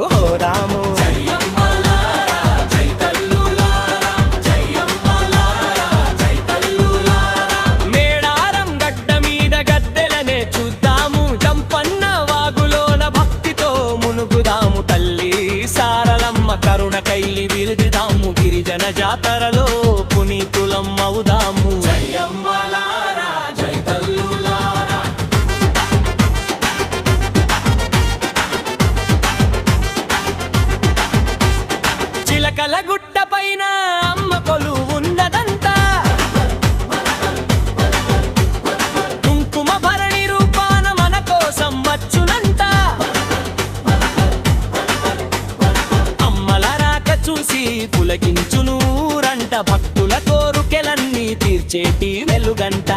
ఓ రాము మేడారం గడ్డ మీద గద్దెలనే చూద్దాము, జంపన్న వాగులోన భక్తితో మునుగుదాము, తల్లి సారలమ్మ కరుణ కైలి విరుదిదాము, గిరిజన జాతరలో పునీతులం అవుదాము. చిలకల గుట్ట పైన అమ్మ కొలువు ఉన్నదంతా, కుంకుమ భరణి రూపాన మన కోసం వచ్చునంట, అమ్మల రాక చూసి పులకించునూరంట, భక్తుల కోరుకెలన్నీ తీర్చేటి వెలుగంట.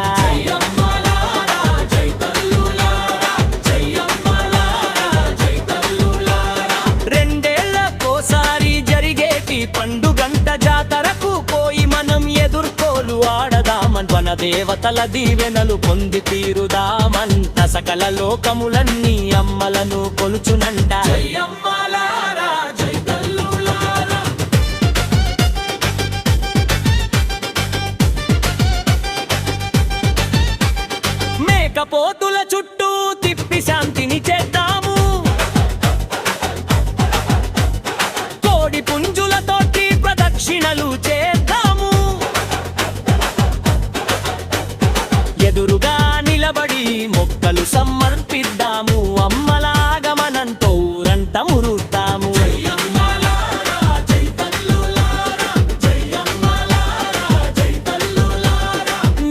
పండుగంట జాతరకు పోయి మనం ఎదుర్కోలు ఆడదామన్, వన దేవతల దీవెనలు పొంది తీరుదామంట, సకల లోకములన్నీ అమ్మలను కొలుచునంట. మేకపోతుల చుట్టూ తిప్పి శాంతిని చేద్దాము, కోడి పుంజులతోటి ప్రదక్షిణలు చేద్దాము, ఎదురుగా నిలబడి మొక్కలు సమర్పిద్దాము, అమ్మలాగమనంతో ఊరంట మురుద్దాము.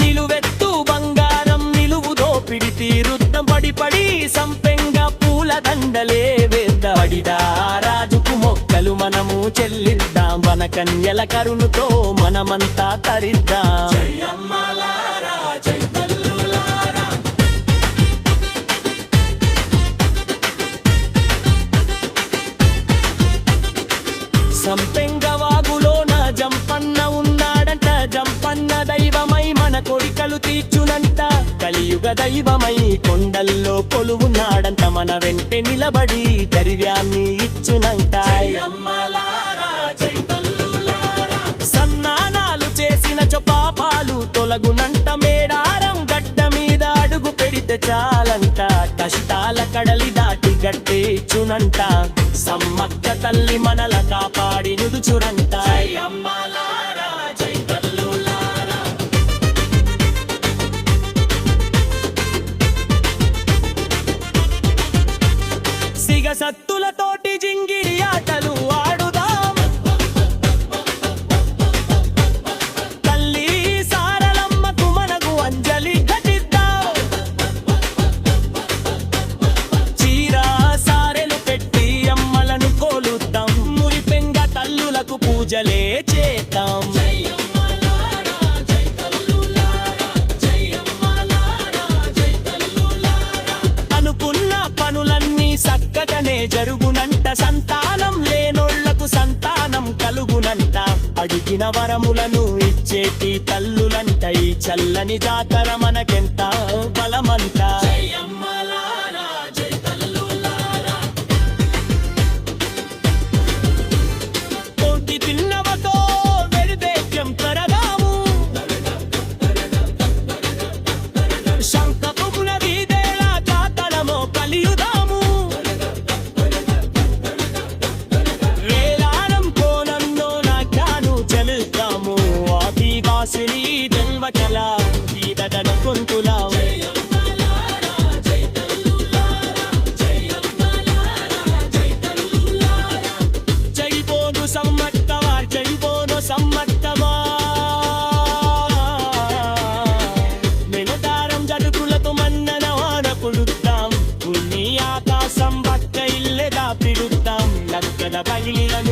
నిలువెత్తు బంగారం నిలువు దోపిడి తీరుద్దాం, పడి పడి సంపెంగ పూల దండలే వేద్దాడిదా రాజుకు మొక్కలు మనము చెల్లిద్దాం, వన కన్యల కరుణతో మనమంతా తరిద్దాం. సంపెంగ వాగులోన జంపన్న ఉన్నాడంట, జంపన్న దైవమై మన కోరికలు తీర్చునంట, కలియుగ దైవమై కొండల్లో కొలువున్నాడంట, మన వెంటే నిలబడి ధైర్యాన్ని ఇచ్చునంట. సన్నానాలు చేసిన పాపాలు తొలగునంట, మేడారం గడ్డ మీద అడుగు పెడితే చాలంట, కష్టాల కడలి దాటి గట్టేచునంట, సమ్మక్క తల్లి మనల కాపాడి నుదుచురంట. సిగసత్తులతోటి జింగిరి ఆటలు ఆడుదాం, తల్లి సారలమ్మకు మనకు అంజలి ఘటిద్దాం, చీరా సారెలు పెట్టి అమ్మలను కోలుద్దాం, మురిపెంగ తల్లులకు పూజలే చేద్దాం. అనుకున్న పనులన్నీ చక్కగానే జరుగునంట, సంతానం లేనోళ్లకు సంతానం కలుగునంట, అడిగిన వరములను ఇచ్చేటి తల్లులంట, ఈ చల్లని జాతర మనకెంత బలమంట. కోటి తిన్నవతో వెరిదేక్యం తరగాము, శంఖపు గుణవీదేళ జాతరమో కలియుదాము, వేలారం కోనంలో నాట్యాలు చెలుద్దాము, ఆదివాసిని జన్మకళ ఈదన కొంతులా. జైబోను సమ్మక్కవా, జైబోను సమ్మక్కవా, మేడారం జడుకులతో మన్నన వాన కొలుద్దాం, ఉన్ని ఆకాశం పక్క ఇల్లెదా పిలుద్దాం, లక్కల బయలులను